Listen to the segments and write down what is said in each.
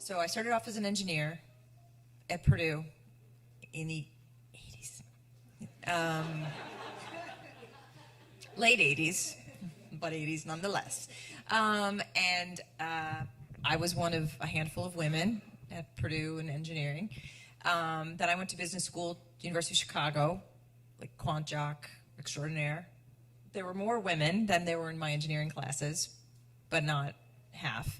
So I started off as an engineer at Purdue in the 80s. Late 80s, but 80s nonetheless. I was one of a handful of women at Purdue in engineering. Then I went to business school, University of Chicago, like quant jock extraordinaire. There were more women than there were in my engineering classes, but not half.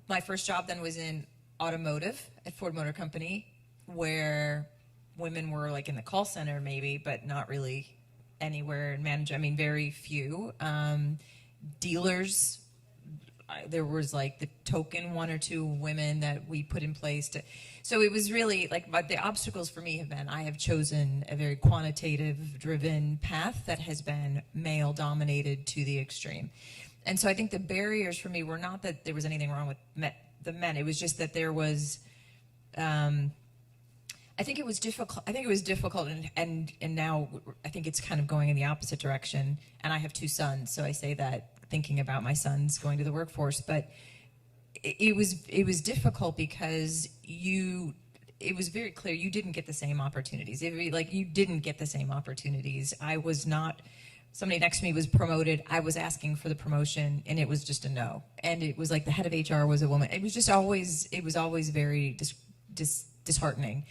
My first job then was in automotive at Ford Motor Company, where women were like in the call center maybe, but not really anywhere in management. I mean, very few. Dealers, there was like the token one or two women that we put in place to, so it was really like, but the obstacles for me have been, I have chosen a very quantitative driven path that has been male dominated to the extreme. And so I think the barriers for me were not that there was anything wrong with the men, it was just that there was, I think it was difficult. I think it was difficult, and now I think it's kind of going in the opposite direction. And I have two sons, so I say that thinking about my sons going to the workforce. But it was difficult because it was very clear you didn't get the same opportunities. You didn't get the same opportunities. I was not. Somebody next to me was promoted. I was asking for the promotion, and it was just a no. And it was like the head of HR was a woman. It was just always. It was always very disheartening.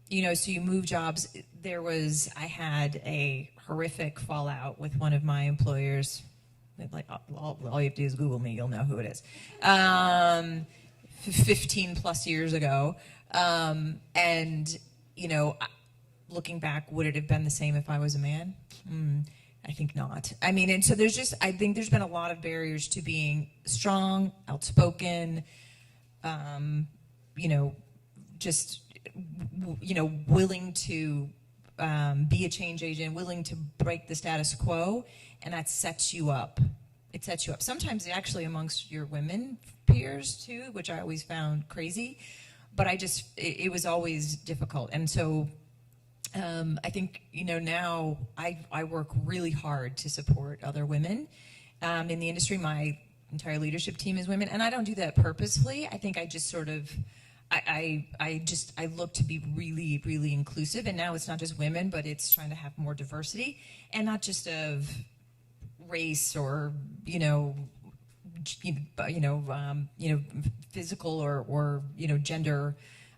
You know, so you move jobs. I had a horrific fallout with one of my employers. Like all you have to do is Google me, you'll know who it is. 15 plus years ago. And, you know, looking back, would it have been the same if I was a man? I think not. I mean, and so I think there's been a lot of barriers to being strong, outspoken, you know, just, you know, willing to be a change agent, willing to break the status quo, and that sets you up. It sets you up. Sometimes actually amongst your women peers too, which I always found crazy, but it was always difficult. And so I think, you know, now I work really hard to support other women in the industry. My entire leadership team is women, and I don't do that purposefully. I think I just sort of, I look to be really, really inclusive, and now it's not just women, but it's trying to have more diversity, and not just of race or physical or gender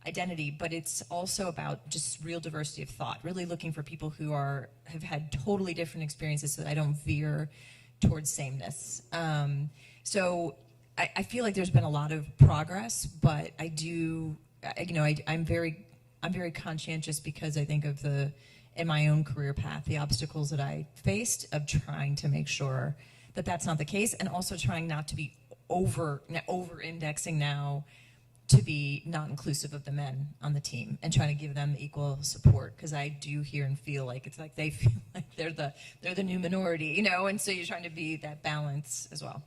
identity, but it's also about just real diversity of thought. Really looking for people who have had totally different experiences, so that I don't veer towards sameness. So I feel like there's been a lot of progress, but I'm very conscientious, because I think of in my own career path, the obstacles that I faced of trying to make sure that that's not the case, and also trying not to be over-indexing now to be not inclusive of the men on the team, and trying to give them the equal support, because I do hear and feel like it's like they feel like they're the new minority, you know, and so you're trying to be that balance as well.